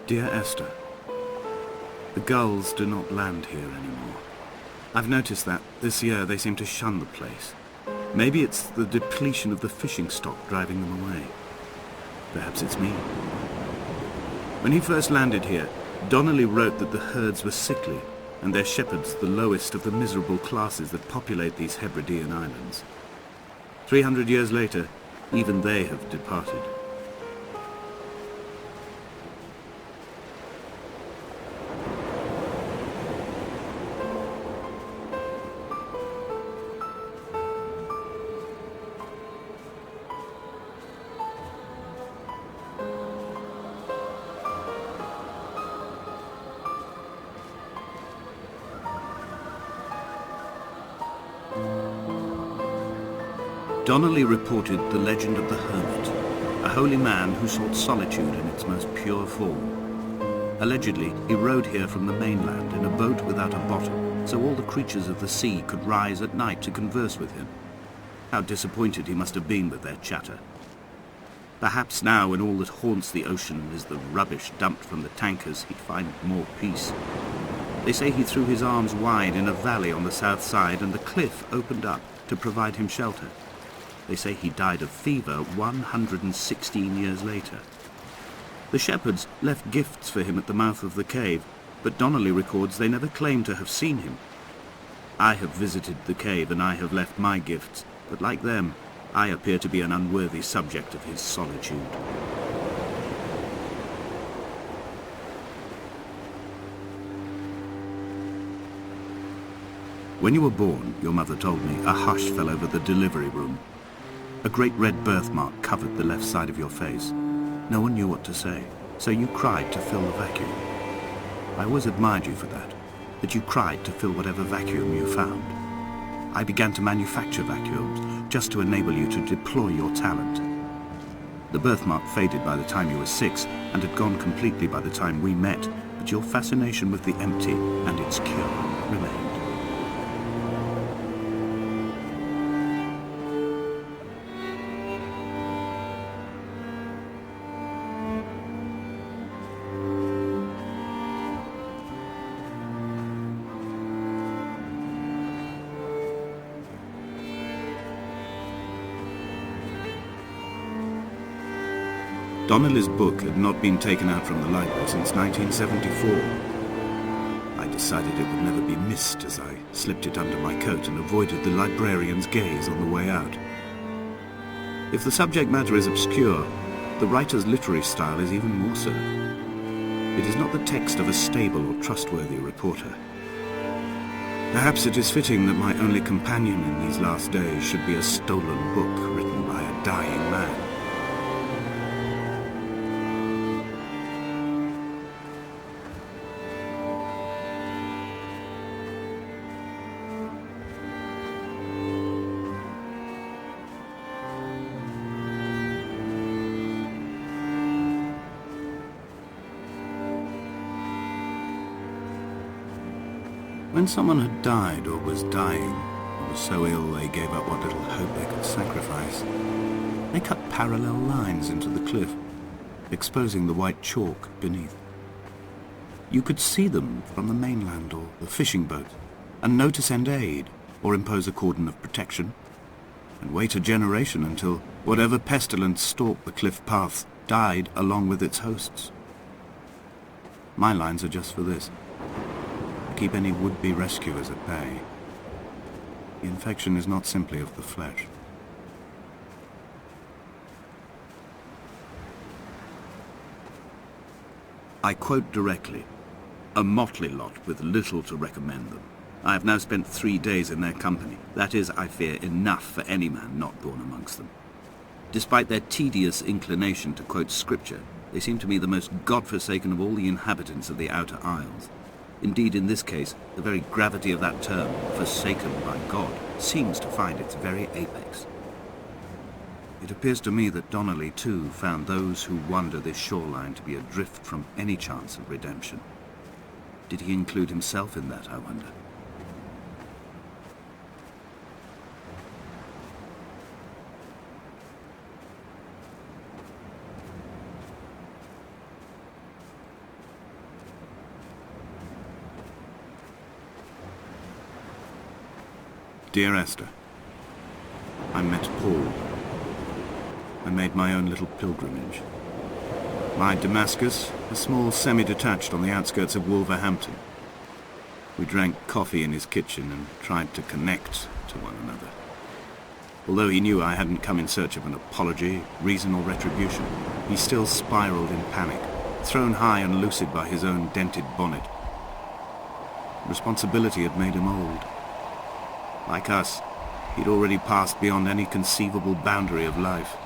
Dear Esther, the gulls do not land here anymore. I've noticed that this year they seem to shun the place. Maybe it's the depletion of the fishing stock driving them away. Perhaps it's me. When he first landed here, Donnelly wrote that the herds were sickly and their shepherds the lowest of the miserable classes that populate these Hebridean islands. 300 years later, even they have departed. Donnelly reported the legend of the hermit, a holy man who sought solitude in its most pure form. Allegedly, he rode here from the mainland in a boat without a bottom, so all the creatures of the sea could rise at night to converse with him. How disappointed he must have been with their chatter. Perhaps now, when all that haunts the ocean is the rubbish dumped from the tankers, he'd find more peace. They say he threw his arms wide in a valley on the south side, and the cliff opened up to provide him shelter. They say he died of fever 116 years later. The shepherds left gifts for him at the mouth of the cave, but Donnelly records they never claimed to have seen him. I have visited the cave and I have left my gifts, but like them, I appear to be an unworthy subject of his solitude. When you were born, your mother told me, a hush fell over the delivery room. A great red birthmark covered the left side of your face. No one knew what to say, so you cried to fill the vacuum. I always admired you for that you cried to fill whatever vacuum you found. I began to manufacture vacuums just to enable you to deploy your talent. The birthmark faded by the time you were 6 and had gone completely by the time we met, but your fascination with the empty and its cure remained. Donnelly's book had not been taken out from the library since 1974. I decided it would never be missed as I slipped it under my coat and avoided the librarian's gaze on the way out. If the subject matter is obscure, the writer's literary style is even more so. It is not the text of a stable or trustworthy reporter. Perhaps it is fitting that my only companion in these last days should be a stolen book written by a dying man. When someone had died or was dying, or was so ill they gave up what little hope they could sacrifice, they cut parallel lines into the cliff, exposing the white chalk beneath. You could see them from the mainland or the fishing boat, and know to send aid or impose a cordon of protection, and wait a generation until whatever pestilence stalked the cliff paths died along with its hosts. My lines are just for this. Keep any would-be rescuers at bay. The infection is not simply of the flesh. I quote directly, "A motley lot with little to recommend them. I have now spent 3 days in their company. That is, I fear, enough for any man not born amongst them. Despite their tedious inclination to quote scripture, they seem to me the most God-forsaken of all the inhabitants of the outer isles. Indeed, in this case, the very gravity of that term, forsaken by God, seems to find its very apex. It appears to me that Donnelly, too, found those who wander this shoreline to be adrift from any chance of redemption. Did he include himself in that, I wonder? Dear Esther, I met Paul. I made my own little pilgrimage. My Damascus, a small semi-detached on the outskirts of Wolverhampton. We drank coffee in his kitchen and tried to connect to one another. Although he knew I hadn't come in search of an apology, reason or retribution, he still spiraled in panic, thrown high and lucid by his own dented bonnet. Responsibility had made him old. Like us, he'd already passed beyond any conceivable boundary of life.